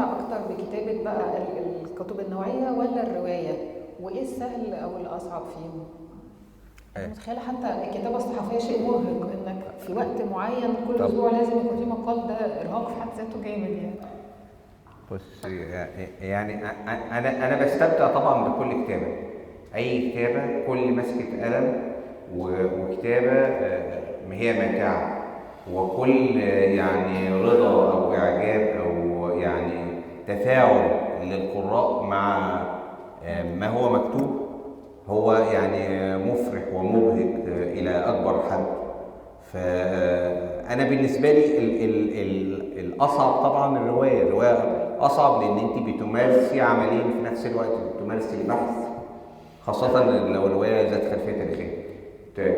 بتستمتع اكتر بكتابة بقى الكتب النوعية ولا الرواية؟ وايه السهل او الاصعب فيهم؟ انا آه، متخيلة حتى الكتابة الصحفية شيء مرهق، انك في وقت معين كل طب اسبوع لازم يكون في مقال، ده ارهاق في حد ذاته جامد يعني. بص، يعني انا بستمتع طبعا بكل كتابه. اي كتابه، كل مسكه قلم وكتابه هي ممتعه. وكل يعني رضا او اعجاب او يعني تفاعل للقراء مع ما هو مكتوب، هو يعني مفرح ومبهج الى اكبر حد. فانا بالنسبه لي الاصعب طبعا الروايه اصعب، لان انت بتمارسي عملين في نفس الوقت. بتمارسي البحث، خاصه لو الروايه ذات خلفيه تاريخيه.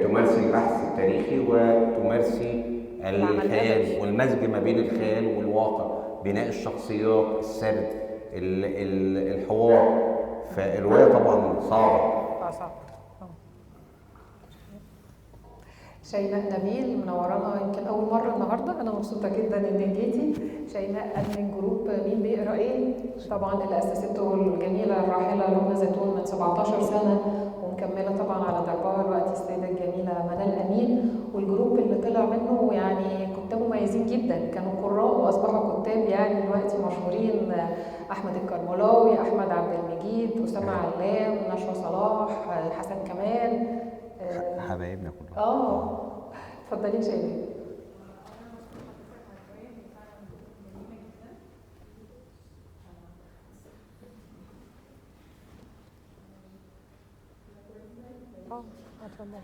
تمارسي البحث التاريخي وتمارسي العمل الادبي. الخيال والمزج ما بين الخيال والواقع، بناء الشخصيات، السرد، الحوار. فالروايه طبعا صعبه. اصعب. شيماء نبيل منورانا يمكن اول مره النهارده، انا مبسوطه جدا ان جيتي. شيماء ادمن جروب مين بيقرا ايه، طبعا اللي اسسته الجميله الراحله لبنى زيتون من 17 سنه، ومكمله طبعا على دربها دلوقتي السيده الجميله منال امين. والجروب اللي طلع منه يعني كتاب مميزين جدا، كانوا قراء واصبحوا كتاب يعني دلوقتي مشهورين. احمد الكرملاوي، احمد عبد المجيد، اسامه علام، نشوى صلاح، حسن كمال. حبايبنا كلهم. اتفضلي يا شيماء. اتفضلي.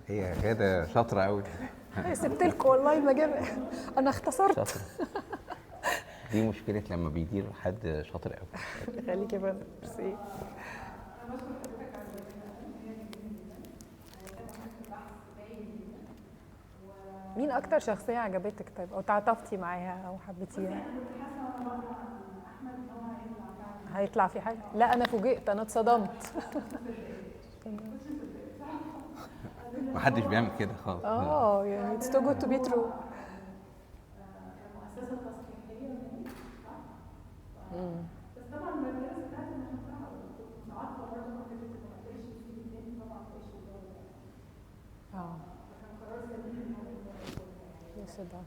هي غادة شاطرة قوي. سبت لكم والله المجال، انا اختصرت. شاطرة. دي مشكلة لما بيدير حد شاطر قوي. خليك يا فندم، ميرسي. مين اكتر شخصيه عجبتك طيب، او تعاطفتي معاها او حبيتيها؟ هيطلع في حاجه؟ لا انا فوجئت، انا اتصدمت. محدش بيعمل كده خالص. يعني it's too good to be true. يس ده.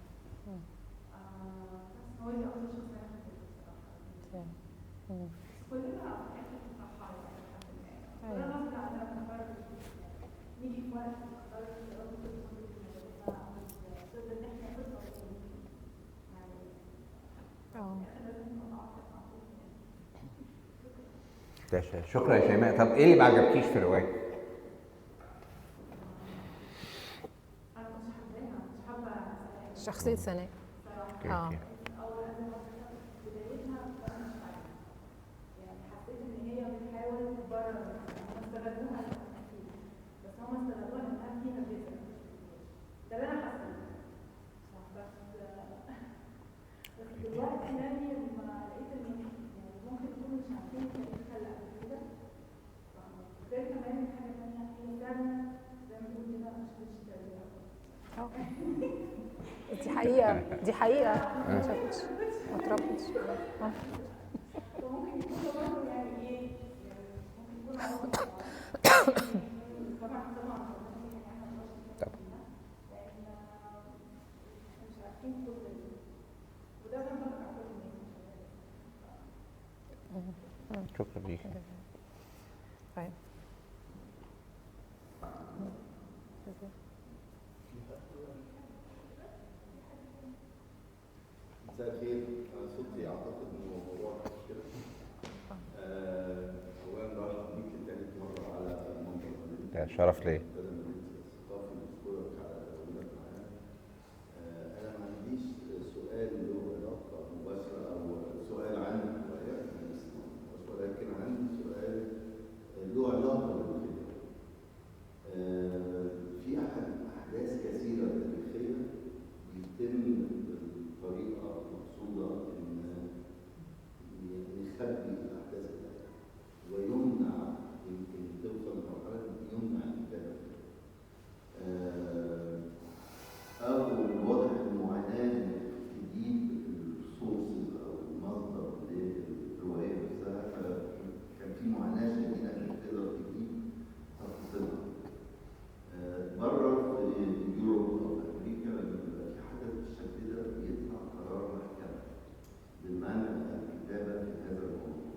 شكرا يا شيماء. طب ايه اللي ما عجبكيش في الرواية؟ شخصيه سناء. اوكي. دي حقيقه، دي حقيقه. ما شفتش، ما تربش. شكرا ليك. طيب. مساء الخير. صوتي اعتقد انه واضح مش كده؟ شرف لي. الثقافي بشكرك على وجودك معانا. أنا ما عنديش سؤال له علاقة مباشرة أو سؤال عن هوايات الإسلام، ولكن عندي سؤال له علاقة بالخير. في أحداث كثيرة تاريخية بيتم بطريقة مقصودة إن نخبي الأحداث بتاعتها ويمنع، يمكن توصل لمرحلة يمنع الكتاب. أو واضح المعاناة إنك تجيب السورسز أو المصدر للرواية نفسها، فكان في معاناة شديدة إنك تقدر تجيب تفاصيلها. بره في يوروب أو في أمريكا لما بيبقى في حدث بالشكل ده بيطلع قرار محكمة بمنع الكتابة في هذا الموضوع،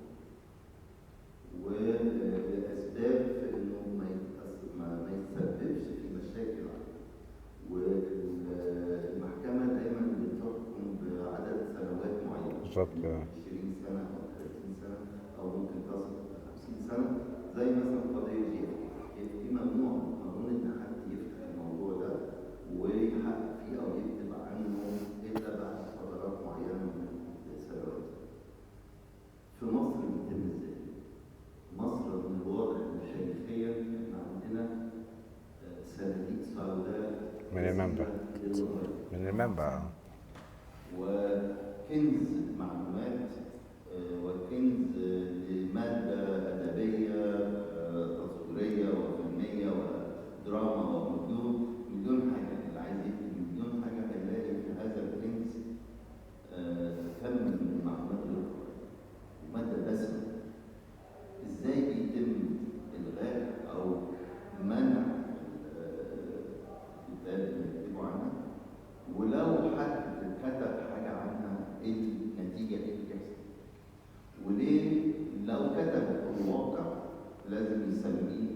ولأسباب في إنه ما يتسببش في مشاكل عليه. والمحكمة دايما بتحكم بعدد سنوات معينة، بالظبط. 20 سنة أو 30 سنة أو ممكن تصل إلى 50 سنة، زي مثلا قضية جيفتي ممنوع قانون إن حد يفتح الموضوع ده ويحقق فيه أو يكتب عنه إلا بعد فترات معينة من السنوات. في مصر بيتم إزاي؟ مصر من الواضح إن تاريخيا إحنا عندنا صناديق سوداء من المنبع. من المنبع. وكنز معلومات وكنز لمادة أدبية تصويرية وفنية ودراما ومليون حاجة. اللي عايز يكتب مليون حاجة هيلاقي في هذا الكنز كم من المعلومات الأخرى ومادة دسمة. إزاي بيتم إلغاء أو منع الكتاب اللي يكتبوا عنها؟ ولو حد كتب حاجة عنها ايه النتيجة، ايه اللي بيحصل؟ وليه لو كتب الواقع لازم يسميه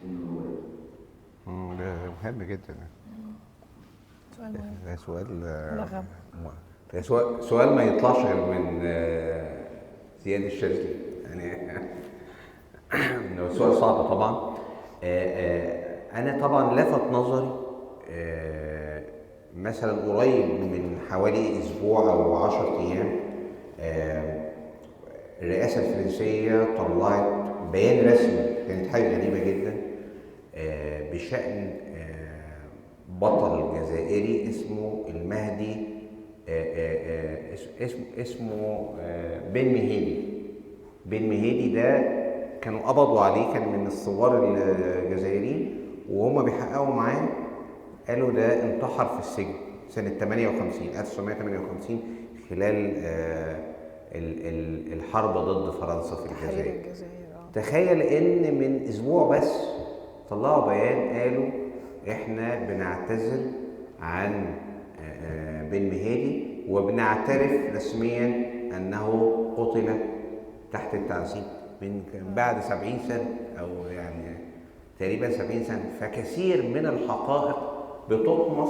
انه رواية؟ ده مهم جدا. ده سؤال سؤال ما يطلعش غير من زياد الشاذلي يعني. سؤال صعب طبعا. انا طبعا لفت نظري مثلا قريب من حوالي اسبوع او 10 ايام الرئاسه الفرنسيه طلعت بيان رسمي، كانت حاجه غريبه جدا، بشان بطل جزائري اسمه المهدي، اسمه بن مهيدي. بن مهيدي ده كانوا قبضوا عليه، كان من الثوار الجزائريين، وهم بيحققوا معاه قالوا ده انتحر في السجن سنة 1958 خلال الحرب ضد فرنسا في الجزائر. تخيل ان من اسبوع بس طلعوا بيان قالوا احنا بنعتذر عن بن مهيدي وبنعترف رسميا انه قتل تحت التعذيب من بعد 70 سنة او يعني تقريبا 70 سنة. فكثير من الحقائق بتطمس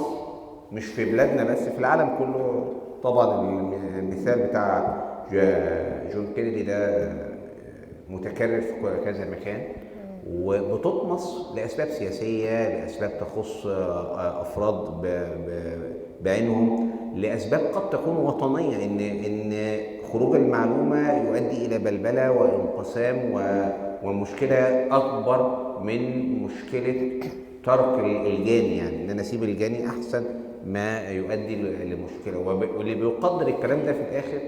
مش في بلادنا بس، في العالم كله. طبعا المثال بتاع جون كينيدي ده متكرر في كذا مكان، وبتطمس لأسباب سياسية، لأسباب تخص أفراد بعينهم، لأسباب قد تكون وطنية، إن خروج المعلومة يؤدي إلى بلبلة وانقسام ومشكلة أكبر من مشكلة ترك الجاني، يعني إن أنا أسيب الجاني أحسن ما يؤدي لمشكلة. واللي بيقدر الكلام ده في الآخر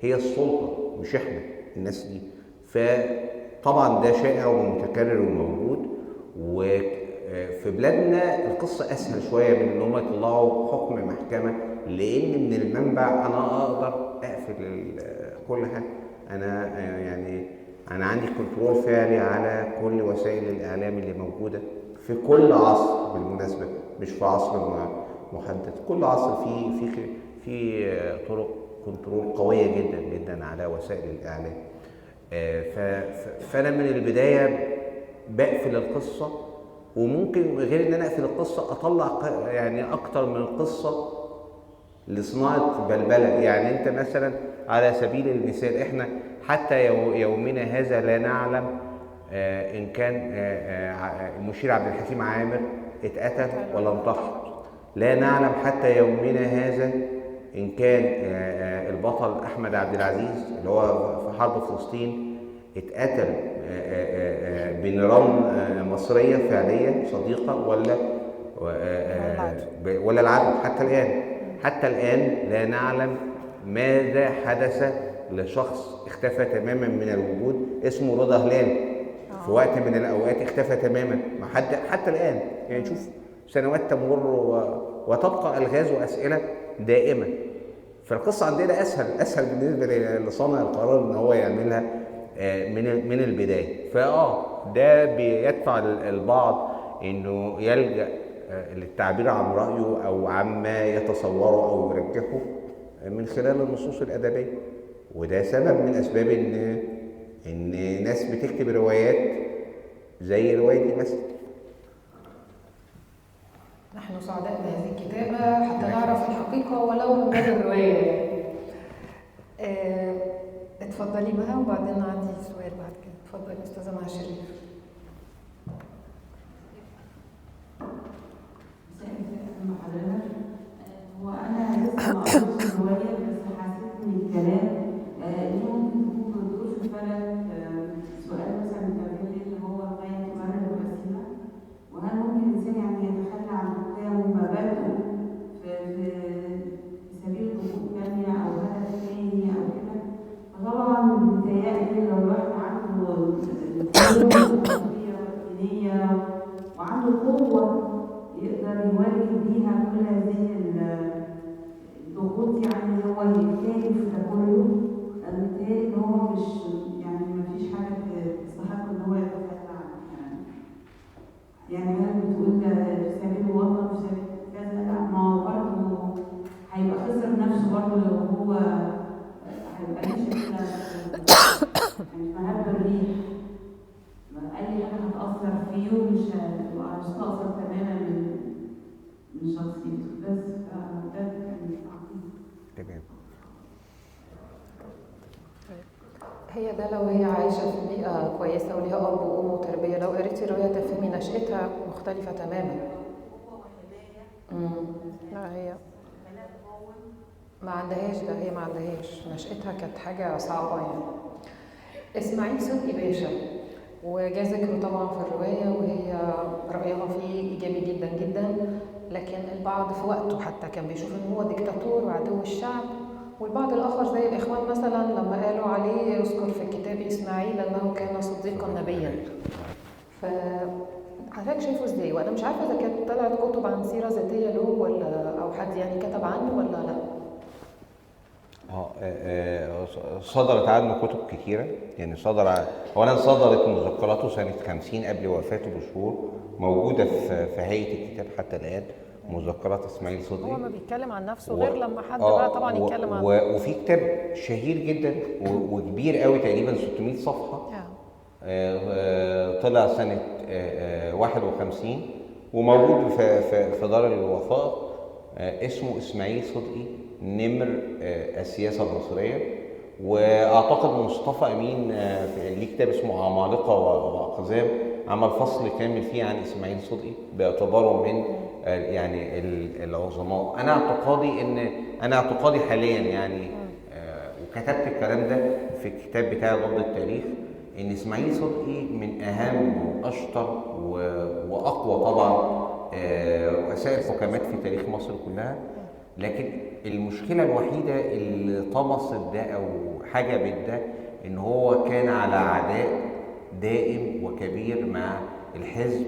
هي السلطة مش إحنا الناس دي. فطبعا ده شائع ومتكرر وموجود. وفي بلادنا القصة أسهل شوية من إن هم يطلعوا حكم محكمة، لأن من المنبع أنا أقدر أقفل كل حاجة. أنا يعني أنا عندي كنترول فعلي على كل وسائل الإعلام اللي موجودة في كل عصر، بالمناسبة مش في عصر محدد، كل عصر في طرق كنترول قوية جدا جدا على وسائل الإعلام. فأنا من البداية بقفل القصة، وممكن غير إن أنا أقفل القصة أطلع يعني أكتر من قصة لصناعة بلبلة. يعني أنت مثلا على سبيل المثال إحنا حتى يومنا هذا لا نعلم ان كان المشير عبد الحكيم عامر اتقتل ولا انتحر. لا نعلم حتى يومنا هذا ان كان البطل احمد عبد العزيز اللي هو في حرب فلسطين اتقتل بنيران مصريه فعليه صديقه ولا العدو. حتى الان لا نعلم ماذا حدث لشخص اختفى تماما من الوجود اسمه رضا هلال. في وقت من الاوقات اختفى تماما، ما حتى الان يعني شوف سنوات تمر وتبقى الغاز واسئله دائمه. فالقصه عندنا اسهل بالنسبه لصانع القرار ان هو يعملها من البدايه. ده بيدفع البعض انه يلجا للتعبير عن رايه او عما يتصوره او يرجحه من خلال النصوص الادبيه. وده سبب من اسباب ان ناس بتكتب روايات زي روايتي مثلا. نحن سعداء بهذه الكتابة حتى نعرف الحقيقة ولو من باب الرواية. اتفضلي بها وبعدين عندي سؤال بعد كده. اتفضلي أستاذة مع شريف. هو أنا لسه ما قريتش الرواية بس حسيت إن الكلام ممكن تكون بتدور في فلك سؤال مثلا التربية اللي هو غاية تبرر الوسيلة، وهل ممكن الإنسان يعني يتخلى عن قيم ومبادئه في سبيل حقوق تانية أو هدف تاني أو كده؟ فطبعا متهيألي لو الواحد عنده القدرة والدينية وعنده قوة يقدر يواجه بيها كل هذه الضغوط، يعني هو يجتهد في ده كله. أنا متهيألي إن هو مش يعني مفيش حاجة تستحق إن هو يتخلى عنها. يعني هل بتقول في سبيل الوطن في سبيل كذا؟ لا، ما هو برضه هيبقى خسر نفسه برضه لو هو هيبقى ماشي كده يعني مهب الريح. أي حاجة هتأثر فيه مش هتبقى مستأثر تماما من شخصيته. بس ده كان تمام. هي ده لو هي عايشة في بيئة كويسة وليها أب وأم وتربية. لو قريتي رواية تفهمي نشأتها مختلفة تماما. لا هي ما عندهاش ده، هي ما عندهاش نشأتها كانت حاجة صعبة يعني. إسماعيل صدقي باشا وجاء ذكره طبعا في الرواية وهي رأيها فيه إيجابي جدا جدا، لكن البعض في وقته حتى كان بيشوف إن هو ديكتاتور وعدو الشعب، والبعض الآخر زي الإخوان مثلا لما قالوا عليه يذكر في الكتاب إسماعيل أنه كان صديقا نبيا. حضرتك شايفه إزاي؟ وأنا مش عارفة إذا كانت طلعت كتب عن سيرة ذاتية له ولا أو حد يعني كتب عنه ولا لا. صدرت عنه كتب كتيرة يعني. أولا صدرت مذكراته سنة 50 قبل وفاته بشهور، موجودة في هيئة الكتاب حتى الآن، مذكرات إسماعيل صدقي. هو ما بيتكلم عن نفسه غير لما حد بقى طبعا يتكلم عنه. وفي كتاب شهير جدا وكبير قوي تقريبا 600 صفحة طلع سنة 51 وموجود في دار الوفاء، اسمه إسماعيل صدقي نمر السياسة المصرية. واعتقد مصطفى امين ليه كتاب اسمه عمالقة واقزام عمل فصل كامل فيه عن اسماعيل صدقي باعتباره من يعني العظماء. انا اعتقادي حاليا يعني وكتبت الكلام ده في الكتاب بتاعي ضد التاريخ، ان اسماعيل صدقي من اهم واشطر واقوى طبعا رؤساء الحكامات في تاريخ مصر كلها. لكن المشكلة الوحيدة اللي طمست ده أو حجبت ده إن هو كان على عداء دائم وكبير مع الحزب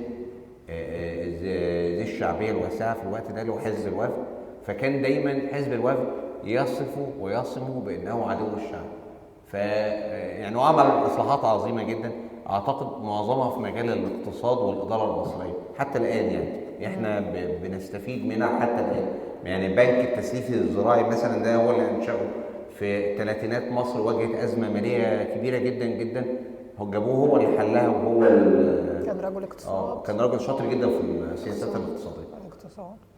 ذي الشعبية الواسعة في الوقت ده اللي هو حزب الوفد. فكان دايما حزب الوفد يصفه ويصمه بأنه عدو الشعب. يعني هو عمل إصلاحات عظيمة جدا، أعتقد معظمها في مجال الاقتصاد والإدارة المصرية حتى الآن. يعني إحنا بنستفيد منها حتى الآن. يعني بنك التسليف الزراعي مثلا ده هو اللي انشأه في ثلاثينات مصر، واجهت ازمه ماليه كبيره جدا جدا، جابوه هو اللي حلها وهو كان رجل اقتصاد. كان راجل شاطر جدا في السياسات الاقتصاديه.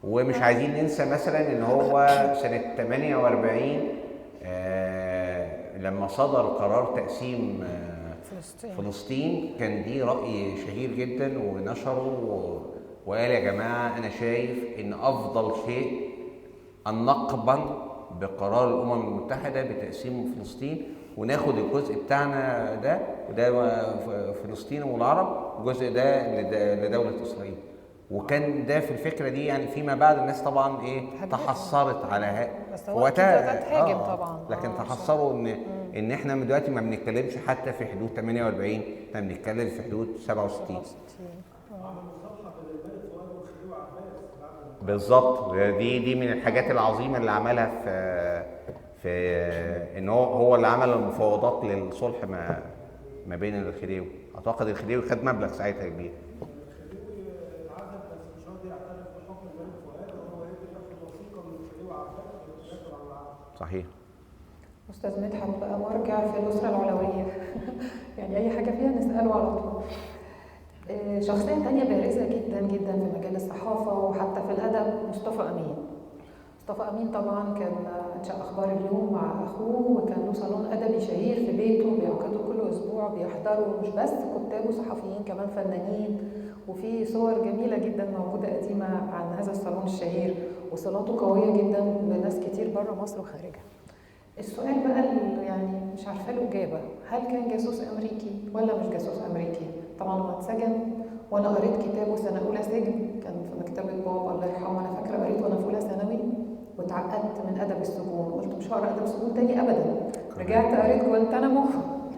ومش عايزين ننسى مثلا ان هو سنه 48 لما صدر قرار تقسيم فلسطين كان دي رأي شهير جدا ونشره وقال يا جماعة أنا شايف إن أفضل شيء أن نقبل بقرار الأمم المتحدة بتقسيم فلسطين وناخد الجزء بتاعنا ده وده فلسطين والعرب، الجزء ده لدولة إسرائيل. وكان ده في الفكرة دي يعني فيما بعد الناس طبعا تحسرت على وقتها تهاجم طبعا، لكن تحسروا ان احنا دلوقتي ما بنتكلمش حتى في حدود 48، احنا بنتكلم في حدود 67. بالظبط، دي من الحاجات العظيمه اللي عملها في ان هو اللي عمل المفاوضات للصلح ما بين الخديوي. اعتقد الخديوي خد مبلغ ساعتها كبير. صحيح. أستاذ مدحت بقى مرجع في الأسرة العلوية يعني أي حاجة فيها نسأله على طول. شخصية تانية بارزة جدا جدا في مجال الصحافة وحتى في الأدب مصطفى أمين. مصطفى أمين طبعا كان أنشأ أخبار اليوم مع أخوه، وكان له صالون أدبي شهير في بيته بيعقده كل أسبوع، بيحضروا مش بس كتاب وصحفيين كمان فنانين، وفي صور جميلة جدا موجودة قديمة عن هذا الصالون الشهير، وصلاته قوية جدا بناس كتير بره مصر وخارجها. السؤال بقى اللي يعني مش عارفه له اجابه، هل كان جاسوس امريكي ولا مش جاسوس امريكي؟ طبعا هو اتسجن، وانا قريت كتابه سنه اولى سجن، كان في مكتبه بابا الله يرحمه، انا فاكره قريت وانا في اولى ثانوي واتعقدت من ادب السجون، قلت مش هقرا ادب السجون تاني ابدا. رجعت قريت جوانتانامو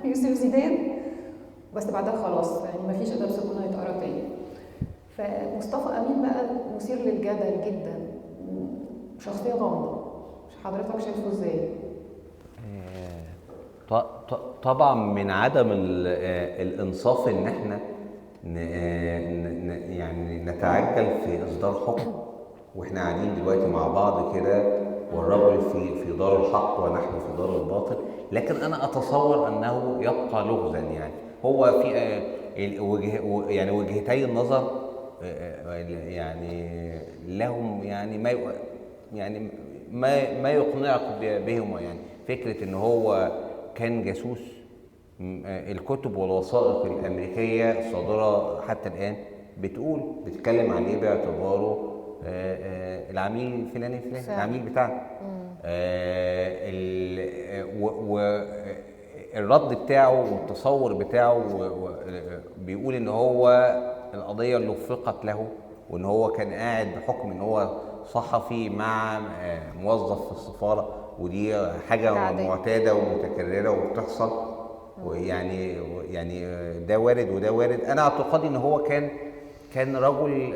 يوسف زيدان، بس بعدها خلاص يعني مفيش ادب سجون هيتقرا تاني. فمصطفى امين بقى مثير للجدل جدا، شخصيه غامضه، حضرتك شايفه ازاي؟ طبعا من عدم الانصاف ان احنا يعني نتعجل في اصدار حكم واحنا قاعدين دلوقتي مع بعض كده، والرجل في دار الحق ونحن في دار الباطل. لكن انا اتصور انه يبقى لغزا، يعني هو في يعني وجهتي النظر يعني لهم يعني ما يقنعك بهم، يعني فكره ان هو كان جاسوس. الكتب والوثائق الامريكيه الصادره حتى الان بتتكلم عن ايه باعتباره العميل الفلاني العميل بتاعنا. والرد بتاعه والتصور بتاعه بيقول ان هو القضيه اللي وفقت له، وان هو كان قاعد بحكم ان هو صحفي مع موظف في السفاره، ودي حاجه معتاده ومتكرره وبتحصل، ويعني ده وارد وده وارد. انا اعتقادي ان هو كان رجل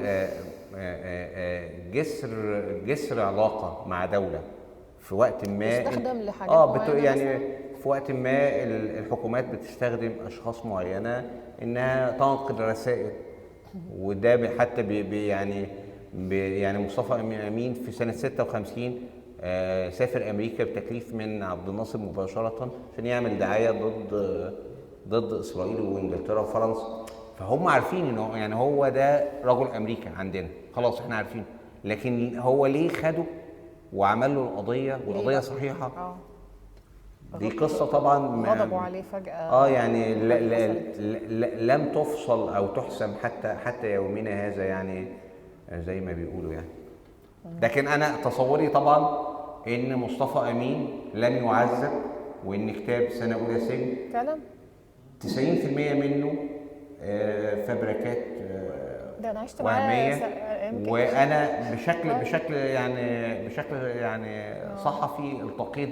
جسر علاقه مع دوله في وقت ما، استخدم لحاجات يعني في وقت ما الحكومات بتستخدم اشخاص معينه انها تنقل رسائل، وده حتى يعني مصطفى امين في سنه 56 سافر امريكا بتكليف من عبد الناصر مباشره عشان يعمل دعايه ضد اسرائيل وانجلترا وفرنسا. فهم عارفين انه يعني هو ده رجل امريكا عندنا، خلاص احنا عارفين. لكن هو ليه خده وعمل له القضيه والقضيه صحيحه؟ دي قصه طبعا غضبوا عليه فجاه. يعني لم تفصل او تحسم حتى يومنا هذا، يعني زي ما بيقولوا يعني. لكن انا تصوري طبعا ان مصطفى امين لم يعذب، وان كتاب سنه اولى سجن فعلا 90% منه فبركات ده انا عشت معاه وانا بشكل يعني صحفي التقيت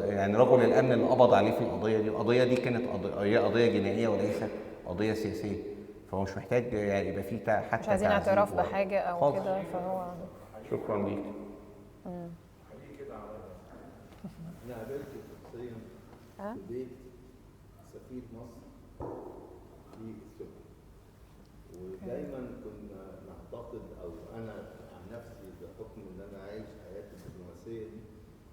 يعني رجل الامن اللي قبض عليه في القضيه دي كانت قضيه جنائيه وليست قضيه سياسيه، فهو مش محتاج يعني يبقى فيه حتى مش عايزين اعتراف بحاجه او كده، فهو شكرا ليك. انا قابلت شخصيا في بيت سفير مصر في السجن، ودايما كنا نعتقد، او انا عن نفسي بحكم ان انا عايش حياتي الدبلوماسيه دي،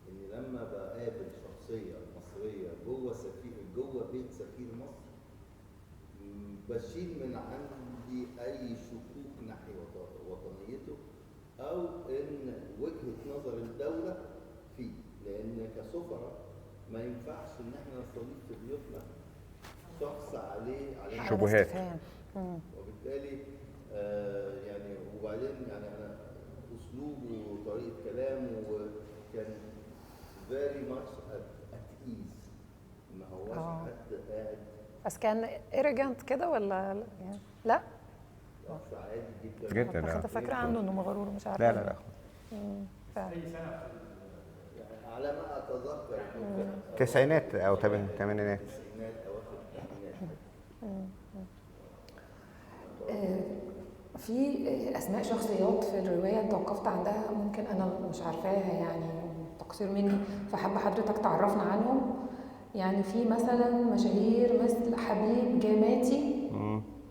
ان لما بقابل شخصيه مصريه جوه بيت سفير مصر بشيل من عندي اي شكوك ناحيه وطنيته او ان وجهه نظر الدوله فيه، لان كسفراء ما ينفعش ان احنا نستضيف في ضيوفنا شخص عليه شبهات. وبالتالي يعني وبعدين يعني انا اسلوبه وطريقه كلامه كان very much at ease، ما هوش حد قاعد بس كان arrogant كده ولا يعني لا؟ شخص عادي جدا جدا. كنت فاكره عنه انه مغرور مش عارفه. لا لا لا. فعلا. يعني على ما اتذكر التسعينات او الثمانينات. اواخر الثمانينات. في اسماء شخصيات في الروايه انت وقفت عندها ممكن انا مش عارفاها يعني تقصير مني، فحابه حضرتك تعرفنا عنهم. يعني في مثلا مشاهير مثل حبيب جاماتي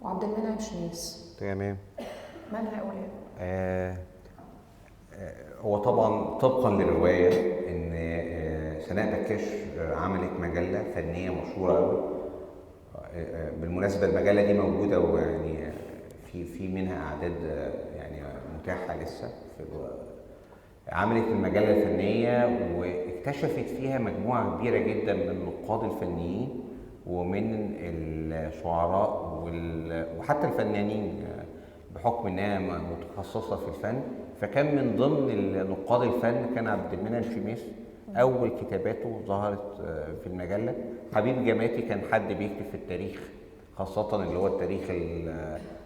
وعبد المنعم شميس. تمام. من هؤلاء؟ هو طبعا طبقا للروايه ان سناء بكاش عملت مجله فنيه مشهوره قوي. بالمناسبه المجله دي موجوده ويعني في منها اعداد يعني متاحه لسه. عملت المجله الفنيه واكتشفت فيها مجموعه كبيره جدا من النقاد الفنيين ومن الشعراء وحتى الفنانين بحكم انها متخصصه في الفن. فكان من ضمن نقاد الفن كان عبد المنعم شميس. اول كتاباته ظهرت في المجله. حبيب جاماتي كان حد بيكتب في التاريخ، خاصه اللي هو التاريخ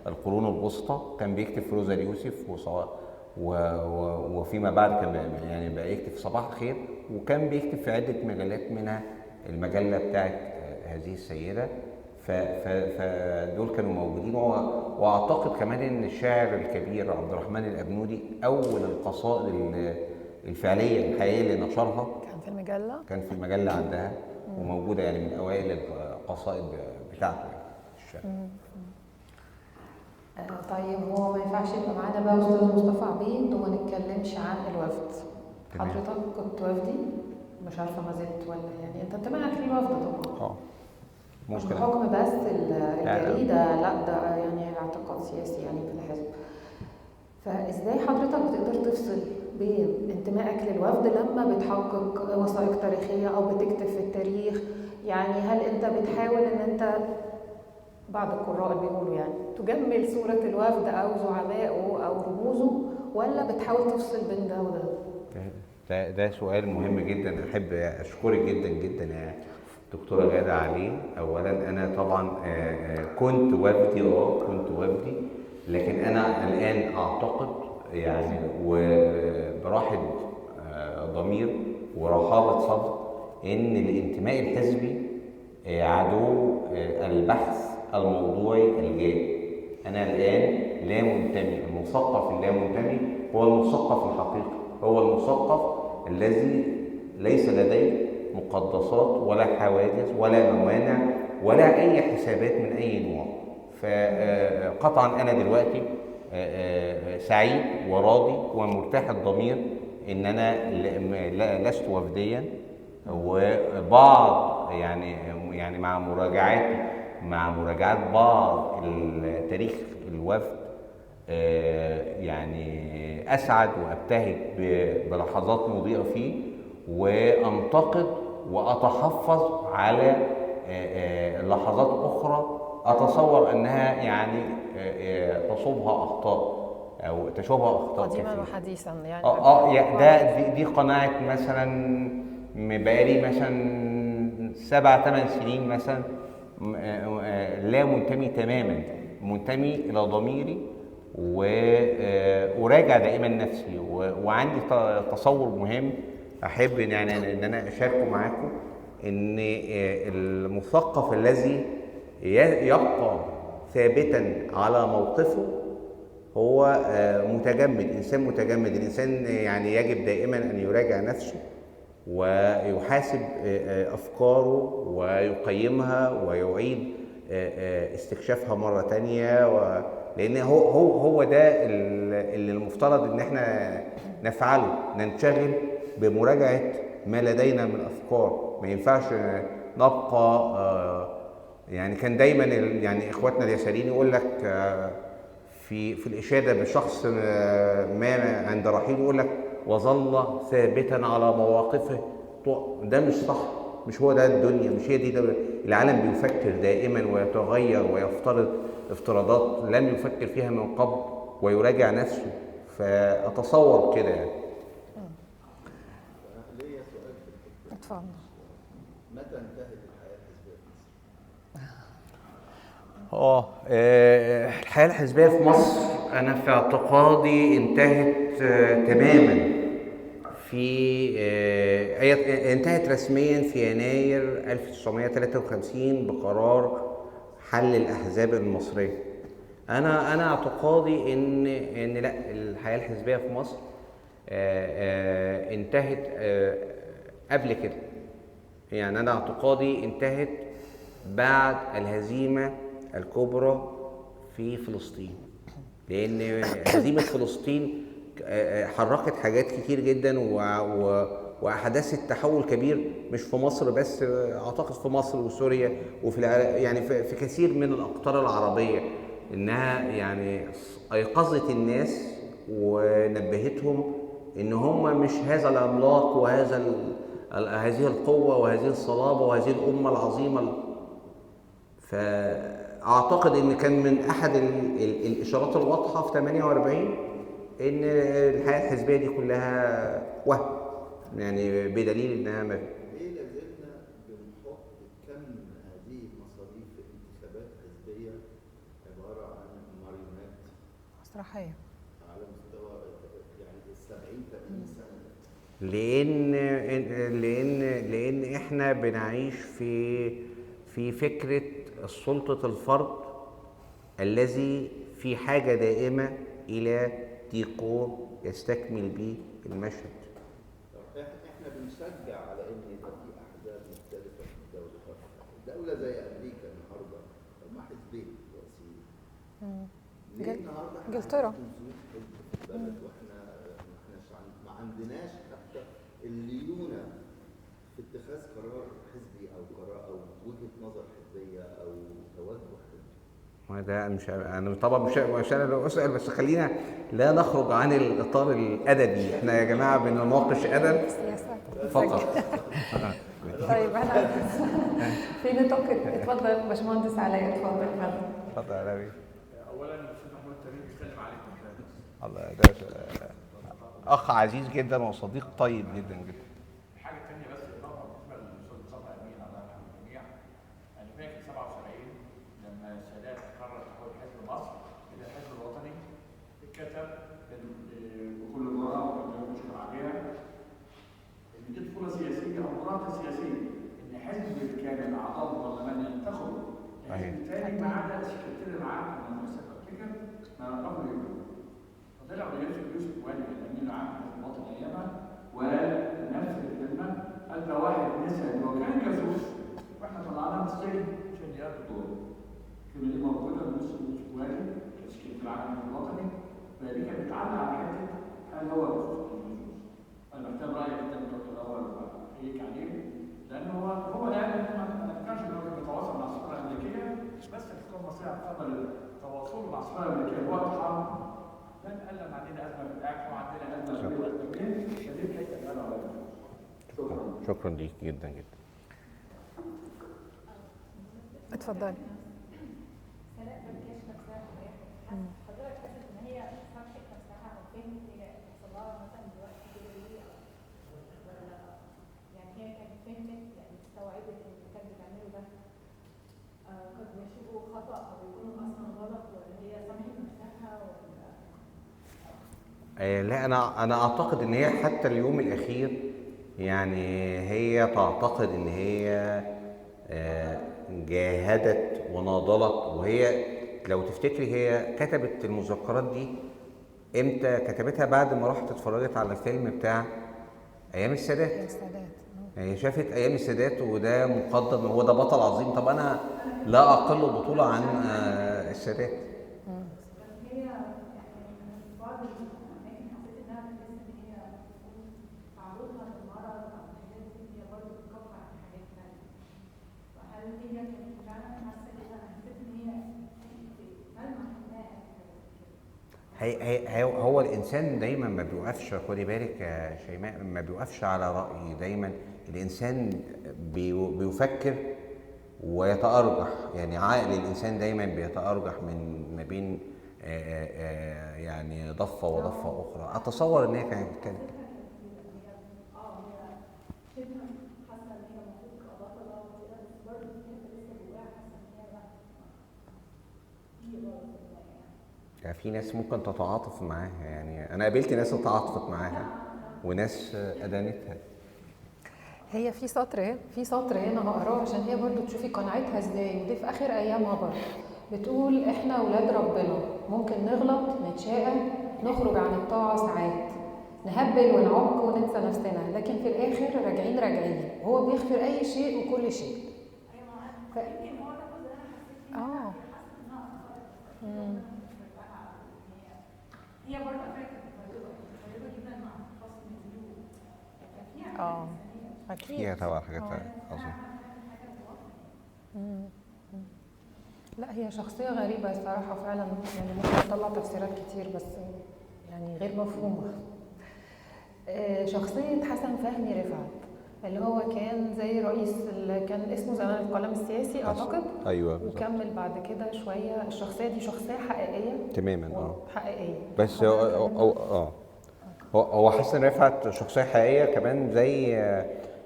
القرون الوسطى. كان بيكتب في روزا اليوسف وفيما بعد كان يعني بقى يكتب في صباح الخير، وكان بيكتب في عده مجلات منها المجله بتاعت هذه السيده. فدول كانوا موجودين. واعتقد كمان ان الشاعر الكبير عبد الرحمن الابنودي اول القصائد الفعليه الحقيقيه اللي نشرها كان في المجله عندها وموجوده يعني من اوائل القصائد بتاعته يعني الشعر. طيب هو ما ينفعش يبقى معانا بقى استاذ مصطفى عبيد وما نتكلمش عن الوفد. حضرتك كنت وفدي مش عارفه ما زلت ولا يعني انت انتمائك للوفد طبعا. مش بحكم بس الجريده، لا ده يعني اعتقاد سياسي يعني في الحزب. فازاي حضرتك بتقدر تفصل بين انتمائك للوفد لما بتحقق وثائق تاريخيه او بتكتب في التاريخ؟ يعني هل انت بتحاول ان انت بعض القراء اللي بيقولوا يعني تجمل صوره الوفد او زعمائه او رموزه، ولا بتحاول تفصل بين ده وده؟ ده سؤال مهم جدا. احب اشكرك جدا جدا يا دكتوره غاده عليه. اولا انا طبعا كنت وفدي لكن انا الان اعتقد يعني وبراحه ضمير ورحابه صدر ان الانتماء الحزبي عدو البحث الموضوعي الجاد. انا الان لا منتمي. المثقف اللا منتمي هو المثقف الحقيقي، هو المثقف الذي ليس لديه مقدسات ولا حواجز ولا موانع ولا اي حسابات من اي نوع. فقطعا انا دلوقتي سعيد وراضي ومرتاح الضمير ان انا لست وفديا. وبعض يعني مع مراجعات بعض التاريخ الوفد يعني اسعد وابتهج بلحظات مضيئه فيه، وانتقد واتحفظ على لحظات اخرى اتصور انها يعني تصوبها اخطاء او تشوبها اخطاء قديما وحديثا يعني. ده دي قناعه مثلا بقالي مثلا 7-8 سنين مثلا لا منتمي تماما، منتمي الى ضميري وأراجع دائما نفسي. وعندي تصور مهم احب يعني ان انا اشاركه معاكم، ان المثقف الذي يبقى ثابتا على موقفه هو متجمد، انسان متجمد. الانسان يعني يجب دائما ان يراجع نفسه ويحاسب افكاره ويقيمها ويعيد استكشافها مره تانية لان هو ده اللي المفترض ان احنا نفعله، ننشغل بمراجعه ما لدينا من افكار. ما ينفعش نبقى يعني كان دايما يعني اخواتنا اليساريين يقول لك في الاشاده بشخص ما عند رحيله يقول لك وظل ثابتا على مواقفه. ده مش صح. مش هو ده الدنيا، مش هي دي دولة. العالم بيفكر دائما ويتغير ويفترض افتراضات لم يفكر فيها من قبل ويراجع نفسه، فأتصور كده يعني. ليا سؤال في الحته دي. اتفضل. متى انتهت الحياه الحزبيه في مصر؟ الحياة الحزبية في مصر أنا في اعتقادي انتهت تماما هي انتهت رسميا في يناير 1953 بقرار حل الأحزاب المصرية. أنا اعتقادي إن لا، الحياة الحزبية في مصر انتهت قبل كده. يعني أنا اعتقادي انتهت بعد الهزيمة الكبرى في فلسطين، لأن هزيمة فلسطين حركت حاجات كتير جدا وأحداثت تحول كبير، مش في مصر بس، أعتقد في مصر وسوريا وفي يعني في كثير من الأقطار العربية، إنها يعني أيقظت الناس ونبهتهم إن هم مش هذا العملاق وهذا هذه القوة وهذه الصلابة وهذه الأمة العظيمة. فأعتقد إن كان من أحد الإشارات الواضحة في 48 إن الحياة الحزبية دي كلها وهم، يعني بدليل إنها ما ليه لازلنا بنحط كم هذه المصاريف في انتخابات حزبيه عباره عن ماريونات مسرحية على مستوى يعني 70 80 سنه؟ لأن إحنا بنعيش في فكرة سلطة الفرد الذي في حاجة دائمة إلى ديكور يستكمل به المشهد. احنا بنشجع على ان يبقى في احزاب مختلفه في الدوله. دوله زي امريكا النهارده هم حزبين رئيسيين. ليه النهارده انجلترا 500 حزب في البلد واحنا ما عندناش حتى الليونه في اتخاذ قرار حزبي او قرار او وجهه نظر حزبيه او توجه حزبي؟ ما ده انا طبعا مش انا اللي اسال، بس خلينا لا نخرج عن الاطار الادبي. احنا يا جماعه بنناقش ادب سياسة فقط. طيب احنا في نطاق. اتفضل باشمهندس علاء، اتفضل يا فندم. اتفضل يا نبيل. اولا الاستاذ محمود تميم بيتكلم عليكم الله، ده اخ عزيز جدا وصديق طيب جدا جدا. حاجه ثانيه بس اضافه بالنسبه للاستاذ مصطفى امين الله يرحمه الجميع. انا فاكر 77 لما السادات قرر تحويل حزب مصر الى الحزب الوطني، اتكتب بكل جرأه وبدون مشكله عليها ان دي طفوله سياسيه او مراهقه سياسيه، ان حزب كان الاعضاء البرلمان ينتخبوا حزب ثاني ما عدا السكرتير العام انا مؤسسه افتكر ما رغم طلع يوسف والي الامين العام للحزب الوطني ايامها وقال نفس الكلمه، قال ده واحد نسال وكان جاسوس واحنا طلعناه من السجن عشان ياخد دوره. الكلمه دي موجوده في نص يوسف والي كسكرتير العام الوطني، فدي كانت بتعلق على حته هل هو جاسوس او مش جاسوس. انا محتاج رايك انت الدكتور الاول واحييك عليه، لان هو قال ان ما كانش ان هو كان بيتواصل مع السفاره الامريكيه، بس الحكومه المصريه قبل تواصله مع السفاره الامريكيه في وقت حرب لن قلم عندنا ازمه في الاكل وعندنا ازمه في التموين، فدي الحته اللي انا عليها. شكرا ليك جدا جدا. اتفضلي. سناء بنكاش نفسها حضرتك حاسس ان هي فتحت نفسها او فهمت هي حصل لها مثلا دلوقتي كده ليه، ولا يعني هي كانت فهمت يعني استوعبت ان اللي كانت بتعمله ده قد يشوفوا خطا او يكونوا اصلا غلط، ولا هي سامحت نفسها ولا؟ لا، انا اعتقد ان هي حتى اليوم الاخير يعني هي تعتقد ان هي جاهدت وناضلت. وهي لو تفتكري هي كتبت المذكرات دي امتى؟ كتبتها بعد ما راحت اتفرجت على الفيلم بتاع ايام السادات. هي شافت ايام السادات وده مقدم، هو ده بطل عظيم. طب انا لا اقل بطولة عن السادات. هي يعني في بعض الاماكن حسيت انها بتحس ان هي تعرضها للمرض او الحاجات دي هي برضه بتكفر عن حاجات ثانيه. فهل هي كانت فعلا حاسه كده؟ انا حسيت ان هي ملمح انها هو الانسان دايما ما بيوقفش، خدي بالك يا شيماء، ما بيوقفش على راي. دايما الانسان بيفكر ويتأرجح، يعني عقل الانسان دايما بيتأرجح ما بين يعني ضفه وضفه اخرى. اتصور ان هي كانت يعني في ناس ممكن تتعاطف معاها، يعني انا قابلت ناس تعاطفت معاها وناس ادانتها. هي في سطر هنا هقراه عشان هي برضو تشوفي قناعتها ازاي، ودي في اخر ايامها برضو بتقول احنا اولاد ربنا، ممكن نغلط، نتشاقى، نخرج عن الطاعه ساعات، نهبل ونعك وننسى نفسنا، لكن في الاخر راجعين وهو بيغفر اي شيء وكل شيء. هي برضه كانت قريبه جدا مع الاشخاص اللي اه اكيد هي طبعا حاجات عظيمه. لا هي شخصيه غريبه الصراحه فعلا، يعني ممكن تطلع تفسيرات كتير بس يعني غير مفهومه. شخصيه حسن فهمي رفعت اللي هو كان زي رئيس اللي كان اسمه زمان القلم السياسي اعتقد. ايوه وكمل بعد كده شويه. الشخصيه دي شخصيه حقيقيه تماما. حقيقيه. بس هو حسن رفعت شخصيه حقيقيه كمان، زي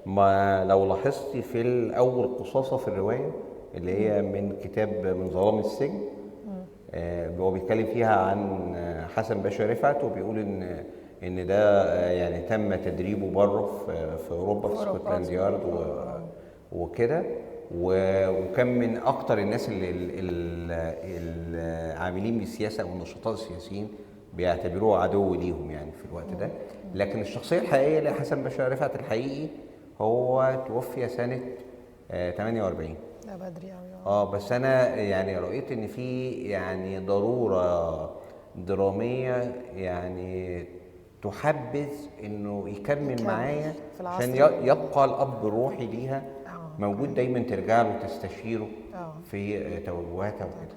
ما لو لاحظتي في الاول قصاصه في الروايه اللي هي من كتاب من ظلام السجن، هو بيتكلم فيها عن حسن باشا رفعت، وبيقول ان ده يعني تم تدريبه بره في اوروبا في سكوتلاند يارد وكده، وكان من اكتر الناس العاملين بالسياسه او النشطاء السياسيين بيعتبروه عدو ليهم يعني في الوقت ده. لكن الشخصيه الحقيقيه لحسن باشا رفعت الحقيقي هو توفي سنه 48. ده بدري قوي. بس انا يعني رأيت ان في يعني ضروره دراميه يعني تحبذ توحبذ يكمل معايا عشان يبقى الاب الروحي ليها موجود دايما، ترجع له تستشيره في توجهاتها وكده.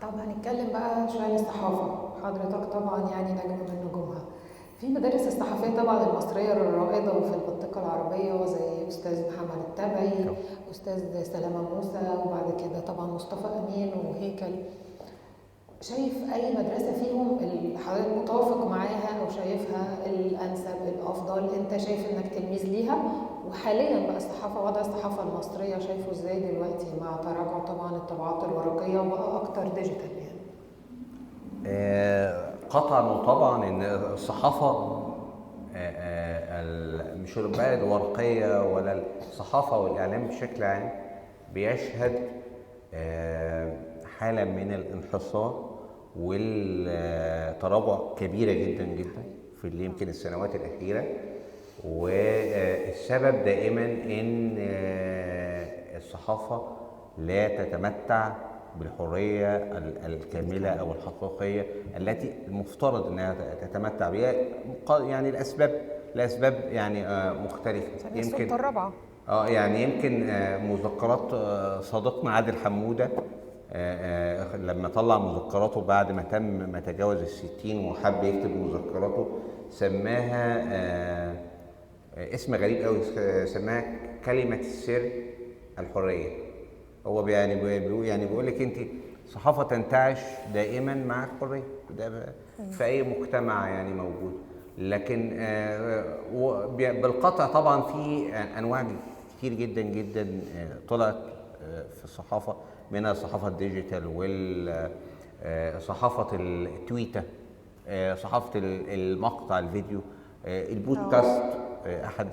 طب هنتكلم بقى شويه عن الصحافه. حضرتك طبعا يعني نجم من نجومها في مدارس الصحفيه طبعا المصريه الرائده وفي المنطقه العربيه، زي استاذ محمد التبعي، استاذ سلامه موسى، وبعد كده طبعا مصطفى امين وهيكل. شايف اي مدرسه فيهم اللي حضرتك متوافق معاها او شايفها الانسب الافضل؟ انت شايف انك تلميذ ليها؟ وحاليا بقى الصحافه، وضع الصحافه المصريه شايفه ازاي دلوقتي مع تراجع طبعا الطبعات الورقيه وبقى اكتر ديجيتال يعني؟ قطعا وطبعا ان الصحافه مش بقى الورقيه ولا الصحافه والاعلام بشكل عام بيشهد حاله من الانحصار والتراجع كبيره جدا جدا في اللي يمكن السنوات الاخيره. والسبب دائما ان الصحافه لا تتمتع بالحريه الكامله او الحقيقيه التي المفترض انها تتمتع بها، يعني لاسباب يعني مختلفه. يمكن السلطه الرابعه يعني يمكن مذكرات صديقنا عادل حموده لما طلع مذكراته بعد ما تجاوز ال60 وحب يكتب مذكراته سماها اسم غريب قوي، سماها كلمه السر الحريه. هو بيقول لك انت صحافه تنتعش دائما مع الحريه، ده في اي مجتمع يعني موجود. لكن بالقطع طبعا في انواع كتير جدا جدا طلعت في الصحافه، منها الصحافه الديجيتال والصحافه التويتر، صحافه المقطع الفيديو، البودكاست احد.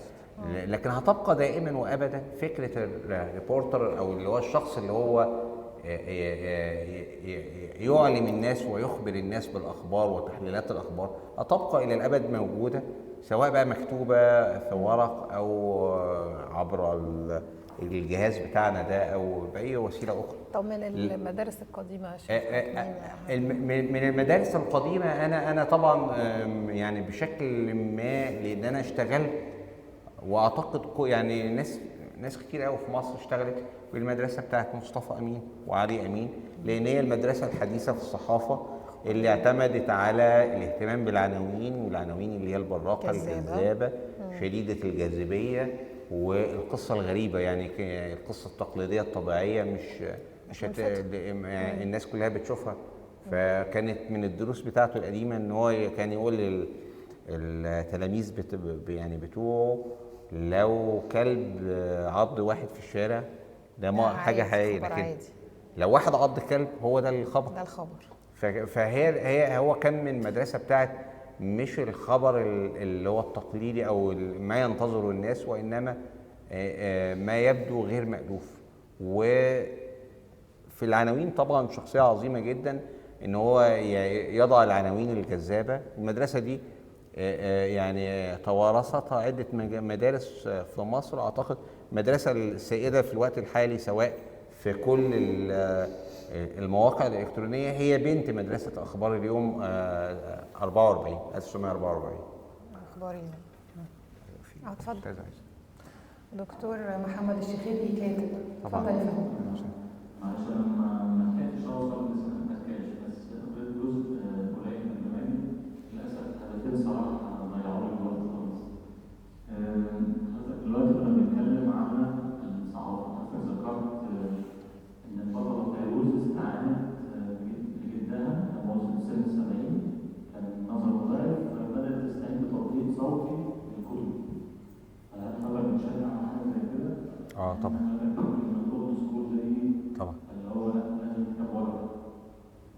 لكن هتبقى دائما وابدا فكره الريبورتر او اللي هو الشخص اللي هو يعلم الناس ويخبر الناس بالاخبار وتحليلات الاخبار، هتبقى الى الابد موجوده، سواء بقى مكتوبه في ورق او عبر الجهاز بتاعنا ده او باي وسيله اخرى. طب من المدارس القديمه من المدارس القديمه انا طبعا يعني بشكل ما، لان انا اشتغلت واعتقد يعني ناس كتير قوي في مصر اشتغلت في المدرسه بتاعت مصطفى امين وعلي امين، لان هي المدرسه الحديثه في الصحافه اللي اعتمدت على الاهتمام بالعناوين، والعناوين اللي هي البراقه الجذابه شديدة الجاذبية والقصة الغريبة، يعني القصة التقليدية الطبيعية مش يعني الناس كلها بتشوفها. فكانت من الدروس بتاعته القديمة ان هو كان يقول التلاميذ يعني بتوعه لو كلب عض واحد في الشارع ده ما حاجة حقيقية، لكن لو واحد عض كلب هو ده الخبر. فهو كان من المدرسة بتاعت مش الخبر اللي هو التقليدي او ما ينتظره الناس، وانما ما يبدو غير مألوف. وفي العناوين طبعا شخصية عظيمة جدا ان هو يضع العناوين الجذابة. المدرسة دي يعني توارثتها عدة مدارس في مصر. اعتقد المدرسة السائدة في الوقت الحالي سواء في كل المواقع الإلكترونية هي بنت مدرسة أخبار اليوم 1944. أخبار اليوم. اتفضل. دكتور محمد الشخيري كاتب. اتفضل يا فندم. معلش انا ما لحقتش اوصل لسه ما كانش، بس قريت جزء قليل من زمان. للاسف هدفين صراحه ضيعوا لي الوقت خالص. حضرتك دلوقتي كنا بنتكلم عن الصحافه، حضرتك ذكرت ان البطله فيروز استعانت بجدها لما وصل سن 70 كان نظره ضعف فبدات تستعين بتطبيق صوتي للكتب. هل حضرتك بتشجع على حاجه زي كده؟ طبعا. طبعا. اللي هو لازم يكتب ورقه.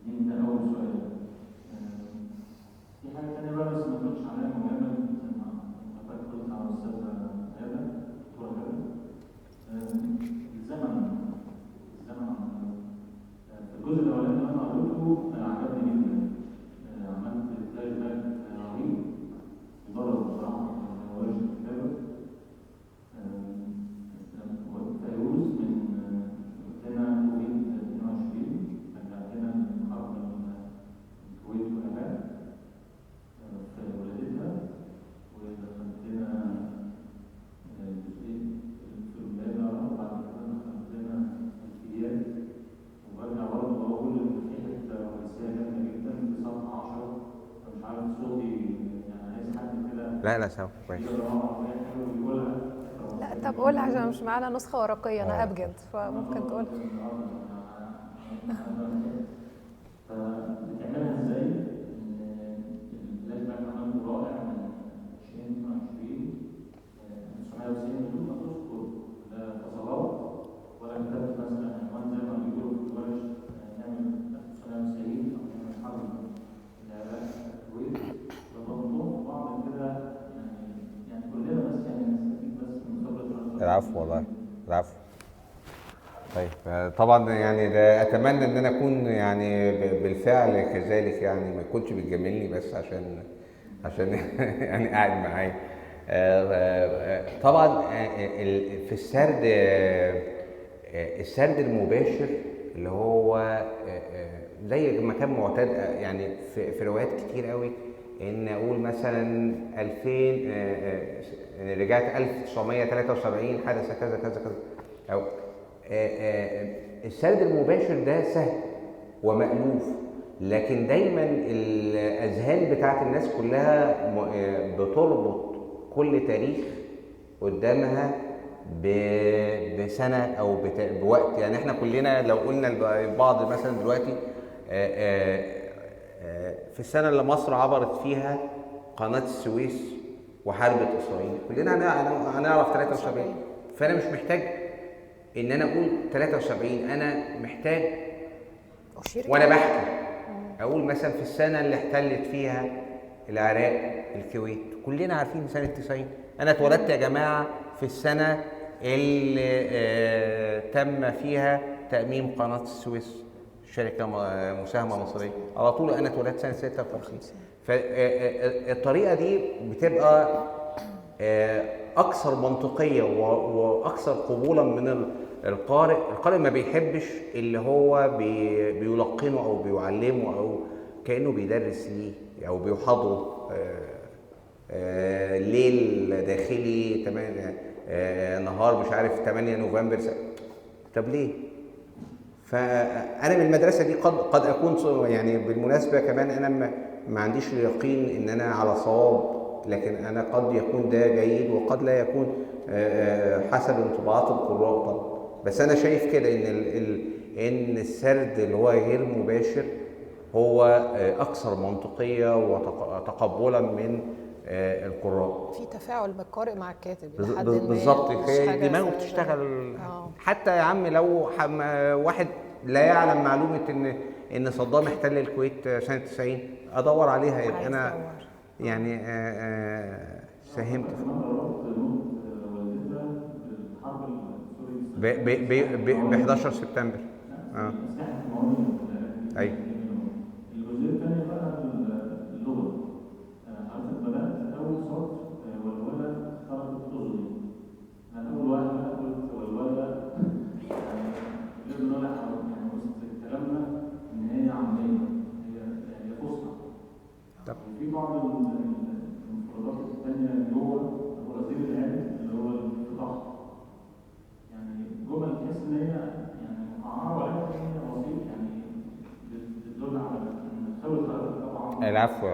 ده اول سؤال. في حاجه ثانيه بقى بس ما كنتش عليها مهمه زي ما حضرتك قلت على الاستاذه غاده دكتوره غاده. الزمن في الجزء الاولاني اللي انا قريته عجبني جدا. عملت فلاش باك رهيب ضرب بصراحه ورش الكتابه. فيروز من لنا كوفيد 22 رجعتنا من حرب الكويت والعراق في ولادتها، ودخلتنا جزئين في الولاده، وبعد كده دخلتنا الكيان. وبرجع برضه اقول ان في حته رئيسيه جامده جدا في صفحه 10. مش عارف صوتي يعني عايز حد كده. لا سوا كويس. لا طب قولها عشان مش معانا نسخة ورقية. أنا أبجد فممكن تقول. فبتعملها ازاي؟ الفلاش باك عملته رائع من 2022 1990 بدون ما تذكر لا فصلات ولا كتبت مثلا عنوان زي ما بيقولوا في الورش نعمل 1990 او نعمل حرب العراق الكويت. فضمتهم في بعض كده يعني كلنا بس نستفيد بس من خبره. العفو والله العفو. طيب طبعا يعني ده اتمنى ان انا اكون يعني بالفعل كذلك، يعني ما يكونش بتجاملني بس عشان يعني قاعد معايا. طبعا في السرد المباشر اللي هو زي ما كان معتاد يعني في روايات كتير قوي، ان اقول مثلا 2000 رجعت 1973 حدث كذا كذا كذا. او السرد المباشر ده سهل ومألوف، لكن دايما الاذهان بتاعت الناس كلها بتربط كل تاريخ قدامها بسنه او بوقت. يعني احنا كلنا لو قلنا لبعض مثلا دلوقتي في السنه اللي مصر عبرت فيها قناه السويس وحاربت اسرائيل كلنا هنعرف 73. فانا مش محتاج ان انا اقول 73، انا محتاج وانا بحكي اقول مثلا في السنه اللي احتلت فيها العراق الكويت. كلنا عارفين سنه 90. انا اتولدت يا جماعه في السنه اللي تم فيها تأميم قناه السويس، شركه مساهمه مصريه. على طول انا اتولدت سنه 56. فالطريقه دي بتبقى اكثر منطقيه واكثر قبولا من القارئ. القارئ ما بيحبش اللي هو بيلقنه او بيعلمه او كانه بيدرس ليه او بيحاضره ليل داخلي 8 نهار مش عارف 8 نوفمبر. طب ليه؟ فانا من المدرسه دي قد اكون يعني بالمناسبه كمان انا ما عنديش اليقين ان انا على صواب لكن انا قد يكون ده جيد وقد لا يكون حسب انطباعات القراء طبعا. بس انا شايف كده ان السرد اللي هو غير مباشر هو اكثر منطقيه وتقبلا من القراء. في تفاعل بالقارئ مع الكاتب إلى حد ما، بالظبط، مش هي حاجة دماغه زي- بتشتغل. آه. حتى يا عم لو واحد لا يعلم معلومه ان صدام احتل الكويت سنه 90 ادور عليها، يبقى عايز انا أدور. يعني ساهمت في كمان ربطت موت والدتها بالحرب ب 11 سبتمبر. أسلحة الموانئ. ايوه. الجزء الثاني بقى اللغة. حضرتك بدأت أول سطر والولد خرجت أذني. أنا أول واحدة قلت والولد غير نقول يعني وسط كلامنا إن هي عامية، هي فصحى. طب. وفي بعض المفردات الثانية جوه وزير العلم اللي هو الانفتاح. يعني جمل تحس إن هي يعني مقعرة ولكن هي بسيط، يعني بتدل على إن تحاول حضرتك طبعا. العفو.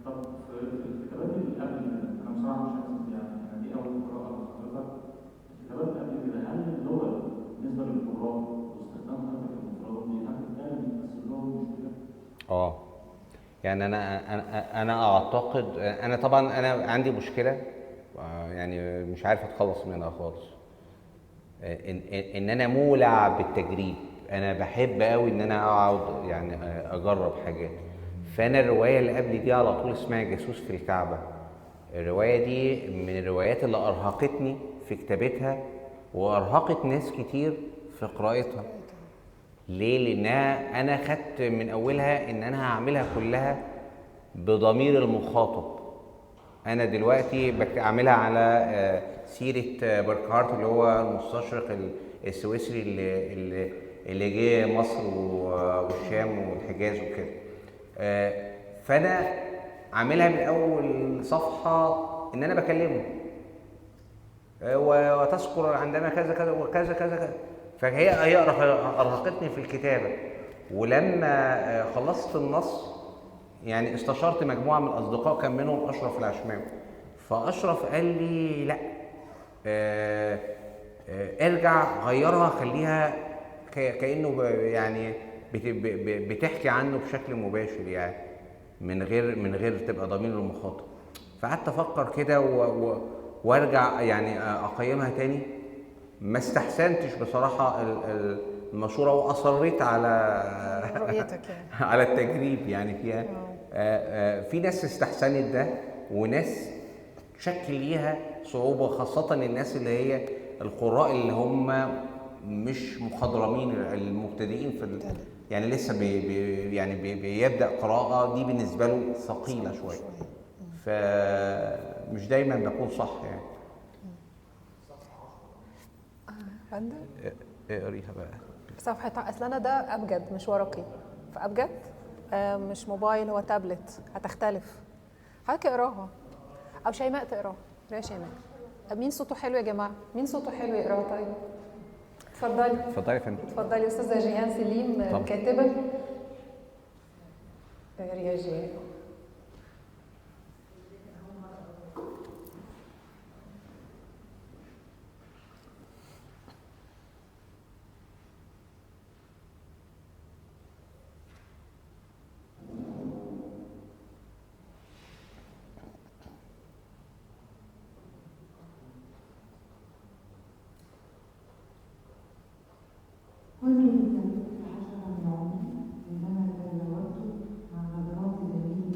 طب في الكتابات اللي قبل كده، أنا بصراحة مش عارف يعني أنا دي أول قراءة لحضرتك. الكتابات قبل كده هل اللغة بالنسبة للقراء واستخدام حضرتك المفردات دي هل كانت بس اللغة مشكلة؟ يعني انا اعتقد، انا طبعا انا عندي مشكله يعني مش عارف اتخلص منها خالص، ان انا مولع بالتجريب. انا بحب قوي ان انا اقعد يعني اجرب حاجات. فانا الروايه اللي قبل دي على طول اسمها جاسوس في الكعبه. الروايه دي من الروايات اللي ارهقتني في كتابتها وارهقت ناس كتير في قراءتها. ليه؟ لانها انا خدت من اولها ان انا هعملها كلها بضمير المخاطب. انا دلوقتي بعملها على سيره بركهارت اللي هو المستشرق السويسري اللي جه مصر والشام والحجاز وكده. فانا عاملها من اول صفحه ان انا بكلمه وتذكر عندنا كذا كذا وكذا كذا كذا. فهي ارهقتني في الكتابه. ولما خلصت النص يعني استشرت مجموعه من الاصدقاء كان منهم اشرف العشماوي. فاشرف قال لي لا، ارجع غيرها خليها كانه يعني بتحكي عنه بشكل مباشر، يعني من غير تبقى ضمير المخاطب. فقعدت افكر كده وارجع يعني اقيمها تاني. ما استحسنتش بصراحه المشوره واصريت على رؤيتك يعني. على التجريب يعني فيها. في ناس استحسنت ده وناس شكل ليها صعوبه، خاصه الناس اللي هي القراء اللي هم مش مخضرمين، المبتدئين في يعني لسه يعني بيبدا قراءه دي بالنسبه له ثقيله شويه. فمش دايما بكون صح يعني. عندك اقريها بقى. صفحة، اصل انا ده ابجد مش ورقي، فابجد مش موبايل، هو تابلت، هتختلف. حضرتك اقراها او شيماء تقراها. يا شيماء، مين صوته حلو يا جماعه؟ مين صوته حلو يقراها؟ طيب اتفضلي. اتفضلي يا فندم. اتفضلي استاذه جيهان سليم الكاتبه. يا جيهان. كل التاريخ 10 من عمري عندما تزوجت مع حضرات زميلي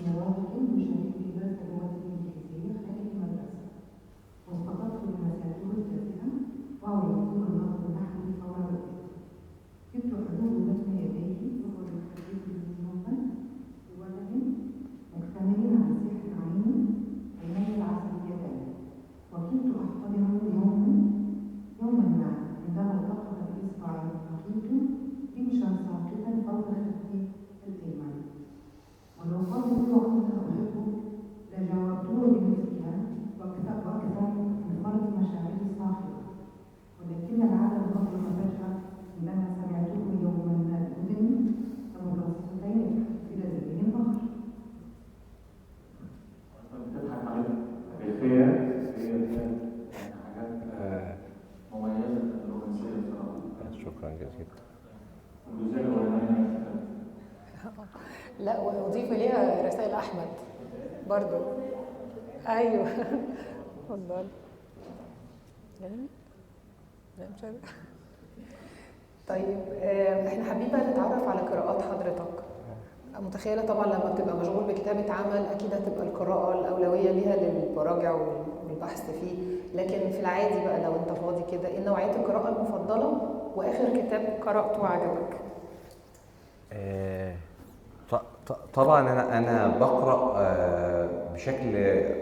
جزيلا. الجزئية الأولانية لا، واضيف اليها رسائل احمد برضو. ايوه اتفضل. لا مش عارفة. طيب احنا حابين بقى نتعرف على قراءات حضرتك. متخيله طبعا لما بتبقى مشغول بكتابه عمل اكيد هتبقى القراءه الاولويه ليها للمراجع والبحث فيه، لكن في العادي بقى لو انت فاضي كده ايه نوعيه القراءه المفضله واخر كتاب قراته وعجبك؟ طبعا انا بقرا بشكل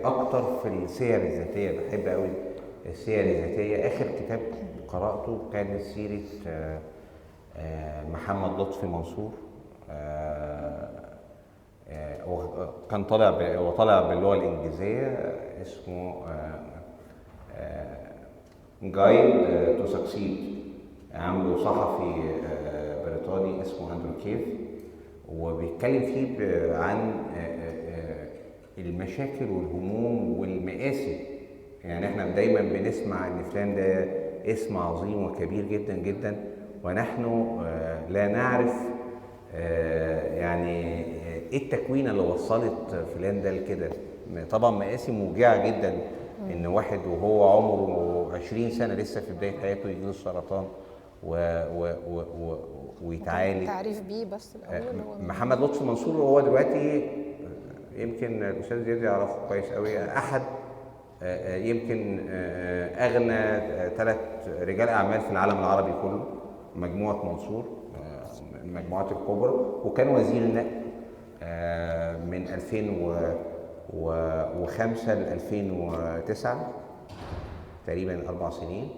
اكتر في السير الذاتيه، بحب قوي السير الذاتيه. اخر كتاب قراته كان سيره محمد لطفي منصور. كان طالع باللغه الانجليزيه، اسمه جايد تو سكسيد. عامله صحفي بريطاني اسمه اندرو كيف، وبيتكلم فيه عن المشاكل والهموم والمآسي. يعني احنا دايما بنسمع ان فلان ده اسم عظيم وكبير جدا جدا، ونحن لا نعرف يعني ايه التكوين اللي وصلت فلان ده لكده. طبعا مآسي موجعه جدا ان واحد وهو عمره 20 سنه لسه في بدايه حياته يجيله السرطان ويتعالج. تعريف بيه بس الاول. هو محمد لطفي منصور هو دلوقتي يمكن الاستاذ زياد يعرفه كويس قوي، احد يمكن اغنى 3 رجال اعمال في العالم العربي كله، مجموعه منصور، المجموعات الكبرى، وكان وزير النقل من 2005 ل 2009 تقريبا 4 سنين.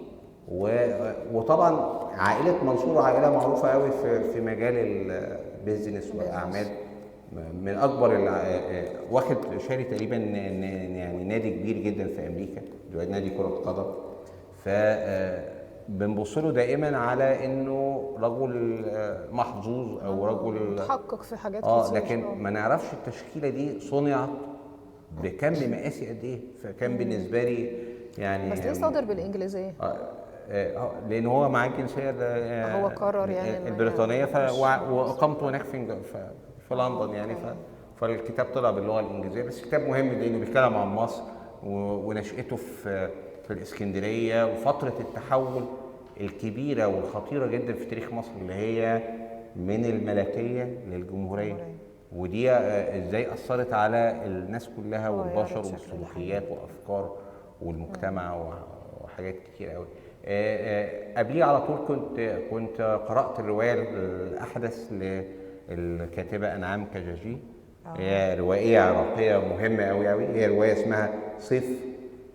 وطبعا عائله منصور عائله معروفه قوي في مجال البيزنس والاعمال، من اكبر واخد شاري تقريبا يعني نادي كبير جدا في امريكا دلوقتي، نادي كره قدم. بنبص له دائما على انه رجل محظوظ او رجل متحقق في حاجات كتير، لكن ما نعرفش التشكيله دي صنعت بكم مقاسي قد ايه. فكان بالنسبه لي يعني بس ليه صادر بالانجليزيه؟ لان هو معاه الجنسيه هو قرر يعني البريطانيه واقامته هناك في لندن يعني. فالكتاب طلع باللغه الانجليزيه، بس كتاب مهم لانه بيتكلم عن مصر ونشأته في الاسكندريه، وفتره التحول الكبيره والخطيره جدا في تاريخ مصر اللي هي من الملكيه للجمهوريه، ودي ازاي اثرت على الناس كلها والبشر والسلوكيات والافكار والمجتمع وحاجات كتير قوي. قبليه على طول كنت قرات الروايه الاحدث للكاتبه انعام كجاجي. هي روائيه عراقيه مهمه قوي قوي، هي روايه اسمها صيف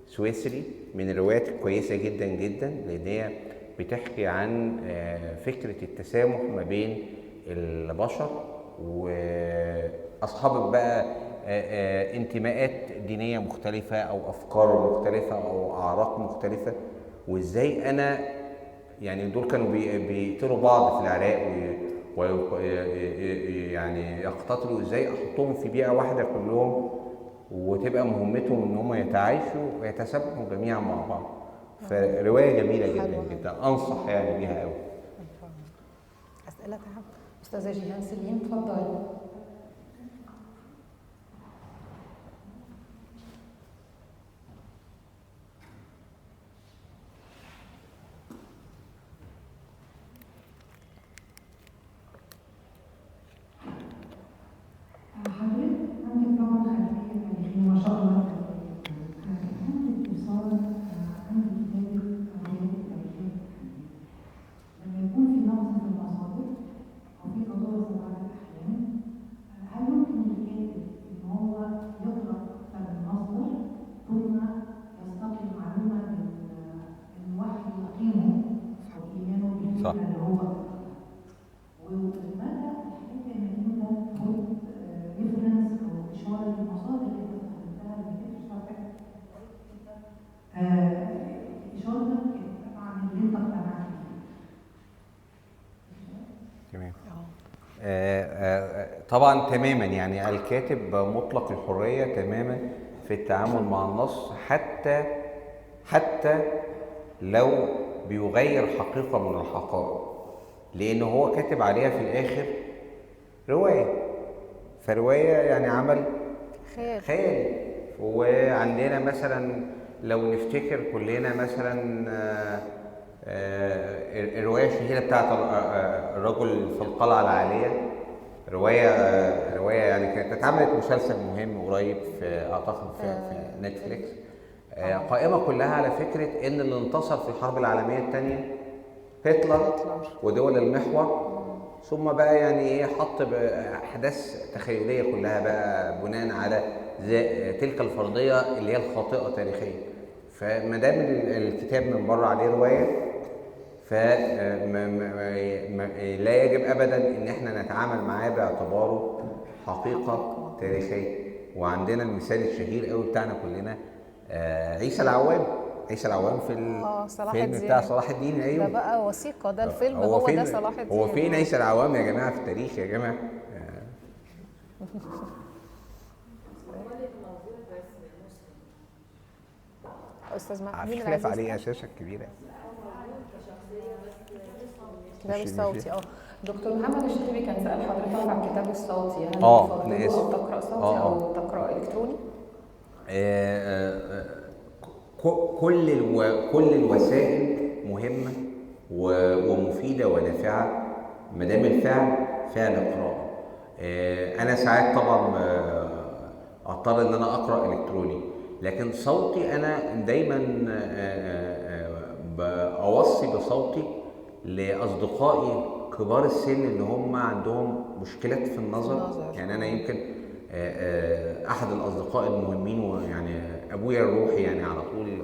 سويسري، من الروايات الكويسه جدا جدا، لان هي بتحكي عن فكره التسامح ما بين البشر واصحاب بقى انتماءات دينيه مختلفه او افكار مختلفه او اعراق مختلفه، وازاي انا يعني دول كانوا بيقتلوا بعض في العراق ويعني يقتتلوا، ازاي احطهم في بيئه واحده كلهم وتبقى مهمتهم ان هم يتعايشوا ويتسامحوا جميعا مع بعض. فروايه جميله جدا جدا، انصح يعني بيها قوي. اسئله تعب. استاذه جيهان سليم اتفضلي. طبعا تماما، يعني الكاتب مطلق الحريه تماما في التعامل مع النص، حتى لو بيغير حقيقه من الحقائق. لان هو كاتب عليها في الاخر روايه، فروايه يعني عمل خيالي. وعندنا مثلا لو نفتكر كلنا مثلا الروايه الشهيره بتاعت الرجل في القلعه العاليه، روايه يعني كانت اتعملت مسلسل مهم قريب في اعتقد في نتفليكس. قائمه كلها على فكره ان اللي انتصر في الحرب العالميه الثانيه هتلر ودول المحور، ثم بقى يعني ايه حط احداث تخيليه كلها بقى بناء على تلك الفرضيه اللي هي الخاطئه تاريخيا. فما دام الكتاب من بره عليه روايه، لا يجب ابدا ان احنا نتعامل معاه باعتباره حقيقه تاريخيه. وعندنا المثال الشهير قوي بتاعنا كلنا عيسى العوام. عيسى العوام في الفيلم بتاع صلاح الدين الايوبي، ده بقى وثيقه، ده الفيلم هو ده صلاح الدين. هو فين عيسى العوام يا جماعه في التاريخ يا جماعه؟ استاذ محمود في خلاف عليه اساسا كبيره. الكتاب الصوتي دكتور محمد الشريبي كان سأل حضرتك عن الكتاب الصوتي، هل أنا آسف تقرأ صوتي أو تقرأ إلكتروني؟ كل الوسائل مهمة ومفيدة ونافعة ما دام الفعل فعل قراءة. أنا ساعات طبعا أضطر إن أنا أقرأ إلكتروني، لكن صوتي أنا دايما بأوصي بصوتي لأصدقائي كبار السن اللي هم عندهم مشكلات في النظر. يعني أنا يمكن أحد الأصدقاء المهمين ويعني أبويا الروحي يعني على طول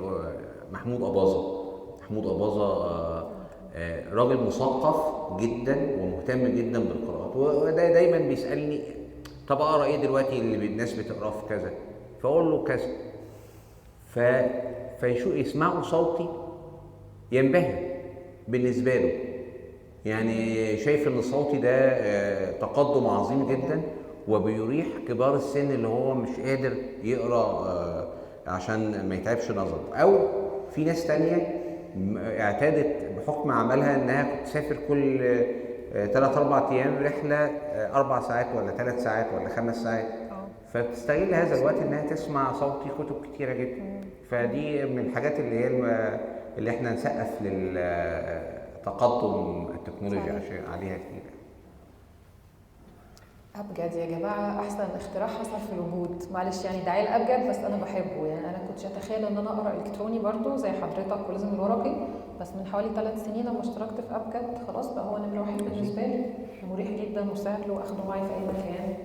محمود أباظة راجل مثقف جدا ومهتم جدا بالقراءات، وده دايما بيسألني طب أقرأ إيه دلوقتي اللي الناس بتقرأه في كذا، فأقول له كذا، فيسمعوا صوتي ينبهر بالنسبة له. يعني شايف ان صوتي ده تقدم عظيم جدا وبيريح كبار السن اللي هو مش قادر يقرا عشان ما يتعبش نظره. او في ناس تانية اعتادت بحكم عملها انها تسافر كل 3-4 ايام رحله 4 ساعات ولا 3 ساعات ولا 5 ساعات، فبتستغل هذا الوقت انها تسمع صوتي كتب كتيره جدا. فدي من الحاجات اللي احنا نسقف للتقدم التكنولوجيا عليها كتير. أبجد يا جماعة أحسن اختراع حصل في الوجود، معلش يعني دعاية الأبجد بس أنا بحبه. يعني أنا كنتش أتخيل إن أنا أقرأ إلكتروني برضو زي حضرتك ولازم الورقي، بس من حوالي 3 سنين لما اشتركت في أبجد خلاص بقى هو نمرة 1 بالنسبة لي، مريح جدا وسهل وأخده معي في أي مكان.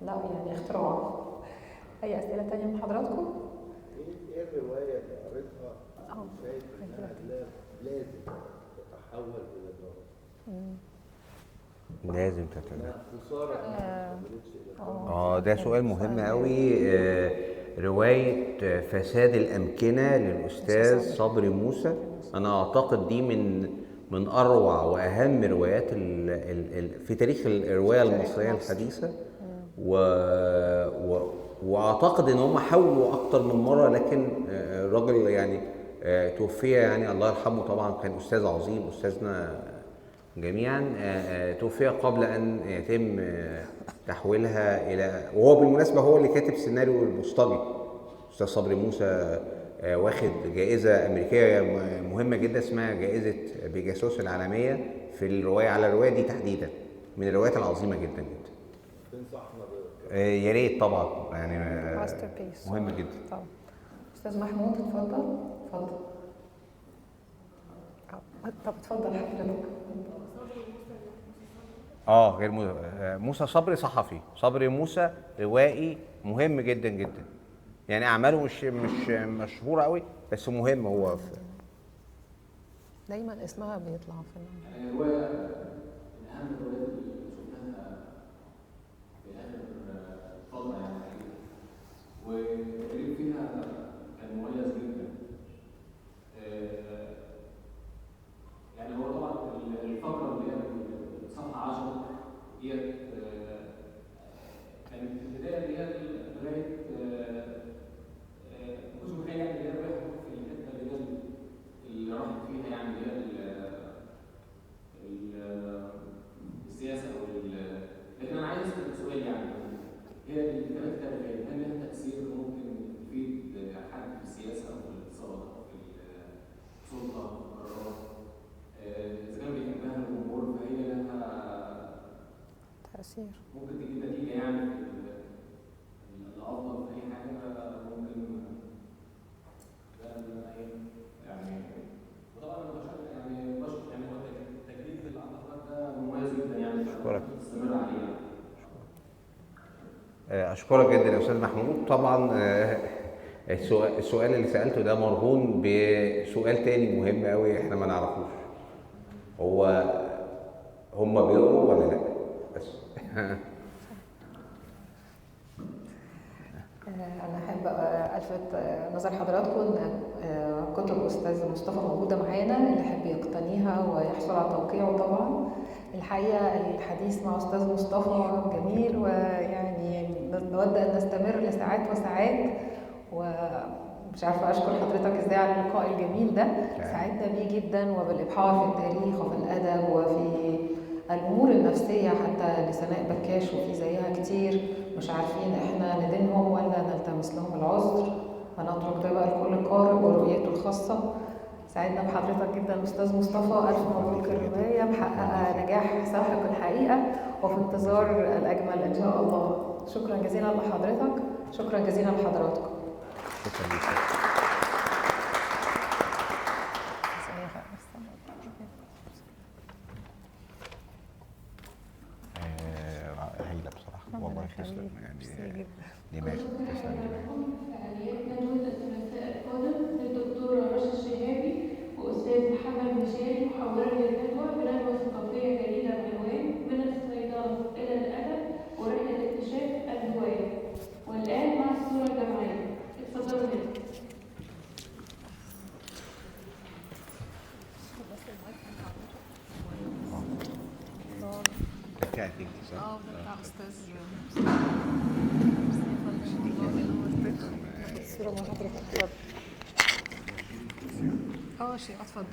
لا يعني اختراع. أي أسئلة تانية من حضراتكم؟ إيه الرواية اللي قريتها شايف إنها لازم تتحول إلى دراسة؟ لازم تتنقل. خسارة ده سؤال مهم قوي. رواية فساد الأمكنة للأستاذ صبري موسى، أنا أعتقد دي من أروع وأهم روايات في تاريخ الرواية المصرية الحديثة. وأعتقد إن هم حاولوا أكتر من مرة، لكن الراجل يعني توفي، يعني الله يرحمه طبعا، كان أستاذ عظيم، أستاذنا جميعا، توفي قبل ان يتم تحويلها الى، وهو بالمناسبه هو اللي كاتب سيناريو البوسطجي. استاذ صبري موسى واخد جائزه امريكيه مهمه جدا اسمها جائزه بيجاسوس العالميه في الروايه، على الروايه دي تحديدا، من الروايات العظيمه جدا جدا. تنصحنا يا ريت طبعا، يعني مهم جدا. طبعا. استاذ محمود اتفضل. طب اتفضل حضرتك. غير موسى صبري صحفي، صبري موسى روائي مهم جدا جدا، يعني اعماله مش مشهوره قوي بس مهم. هو دايما اسمها بيطلع في الروايه من اهم الروايات اللي شفناها في اخر فتره يعني، والتدريب فيها كان مميز جدا. يعني هو طبعا الفقره اللي هي صفحه 10 ديت كانت في البدايه اللي هي قرايه كنت متخيل يعني اللي هي رايحه في الحته اللي راحت فيها، يعني اللي هي كتير. ممكن تجيب نتيجه يعني الافضل في اي حاجه ممكن ده يعني. وطبعا انا بشكر يعني هو التجديد اللي عند حضرتك ده مميز جدا يعني. اشكرك. تستمر عليه. اشكرك جدا يا استاذ محمود. طبعا السؤال اللي سالته ده مرهون بسؤال تاني مهم قوي احنا ما نعرفوش، هو هم بيقروا ولا لا بس. أنا أحب ألفت نظر حضراتكم إن كتب أستاذ مصطفى موجودة معانا، اللي يحب يقتنيها ويحصل على توقيعه. طبعا الحقيقة الحديث مع أستاذ مصطفى جميل، ويعني نود أن نستمر لساعات وساعات، ومش عارفة أشكر حضرتك إزاي على اللقاء الجميل ده. سعدنا بيه جدا، وبالإبحار في التاريخ وفي الأدب وفي الأمور النفسية حتى لسناء بكاش، وفي زيها كتير مش عارفين إحنا ندينهم ولا نلتمس لهم العذر، هنترك ده بقى لكل قارئ ورؤيته الخاصة. سعدنا بحضرتك جدا أستاذ مصطفى، ألف مبروك، الرواية محققة نجاح ساحق الحقيقة، وفي انتظار الأجمل إن شاء الله. شكرا جزيلا لحضرتك، شكرا جزيلا لحضراتكم. شكرا لك. هايله بصراحه والله، تسلم يعني دماغك، تسلم دماغك. ندوة الثلاثاء القادم للدكتور رشا الشهابي وأستاذ محمد مشاري، محاورا للندوة بندوة ثقافية جديدة بعنوان من الصيدلة إلى الأدب ورحلة اكتشاف الهواية. والآن مع الصورة الجماعية، اتفضلوا هنا. بتاعتك صح؟ بتاع أستاذ الصورة مع حضرتك. اتفضل. شيء اتفضل.